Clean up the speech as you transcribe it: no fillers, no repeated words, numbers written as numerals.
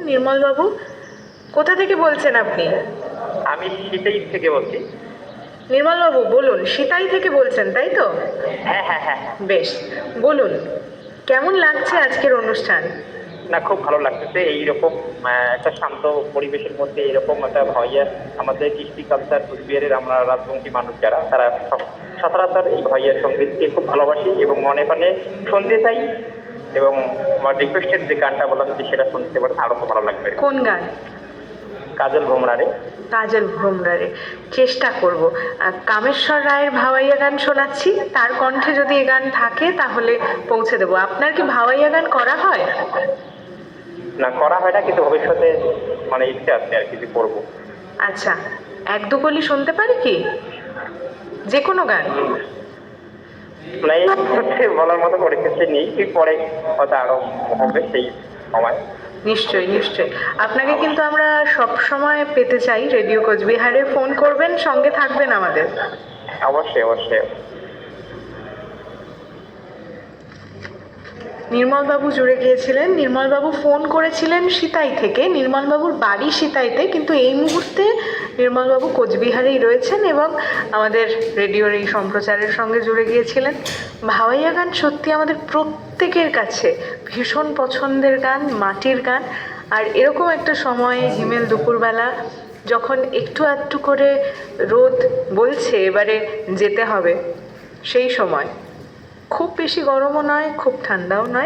নির্মলবাবু? কোথা থেকে বলছেন আপনি? আমি সিটাই থেকে বলছি। নির্মলবাবু বলুন, সিতাই থেকে বলছেন তাই তো? হ্যাঁ হ্যাঁ হ্যাঁ। বেশ, বলুন কেমন লাগছে আজকের অনুষ্ঠান? না, খুব ভালো লাগতেছে এইরকম একটা শান্ত পরিবেশের মধ্যে এরকম একটা ভাইয়া, আমাদের কৃষ্টি কালচার কুচবিহারের আমরা রাজবংশী মানুষ যারা, তারা সচরাচর এই ভাইয়ার সঙ্গীতকে খুব ভালোবাসি এবং মনে প্রাণে শুনতে চাই, এবং আমার রিকোয়েস্টেড যে গানটা বললাম যদি সেটা শুনতে পারেন আরো খুব ভালো লাগবে। কোন গান? কাজল ভোমরারে। কাজল ভ্রমরারে চেষ্টা করব। কামেশ্বর রায়ের ভাওয়াইয়া গান শোনাচ্ছি, তার কণ্ঠে যদি এ গান থাকে তাহলে পৌঁছে দেবো। আপনার কি ভাওয়াইয়া গান করা হয়? না, করা হয় না, কিন্তু ভবিষ্যতে মানে ইচ্ছে আছে আর কিছু করবো। আচ্ছা, এক দু কলি শুনতে পারি কি? যে কোনো গান? না, এই মুহূর্তে বলার মতো পরিস্থিতি নেই, ঠিক পরে হয়তো আরো হবে সেই সময়। নিশ্চয়ই নিশ্চয়ই, আপনাকে কিন্তু আমরা সব সময় পেতে চাই রেডিও কোচবিহারে। ফোন করবেন, সঙ্গে থাকবেন আমাদের। অবশ্যই অবশ্যই। নির্মলবাবু জুড়ে গিয়েছিলেন। নির্মলবাবু ফোন করেছিলেন সিতাই থেকে। নির্মলবাবুর বাড়ি সিতাইতে, কিন্তু এই মুহূর্তে নির্মলবাবু কোচবিহারেই রয়েছেন এবং আমাদের রেডিওর এই সম্প্রচারের সঙ্গে জুড়ে গিয়েছিলেন। ভাওয়াইয়া গান সত্যি আমাদের প্রত্যেকের কাছে ভীষণ পছন্দের গান, মাটির গান। আর এরকম একটা সময়ে হিমেল দুপুরবেলা যখন একটু আধটু করে রোদ বলছে এবারে যেতে হবে, সেই সময় খুব বেশি গরমও নয়, খুব ঠান্ডাও নয়,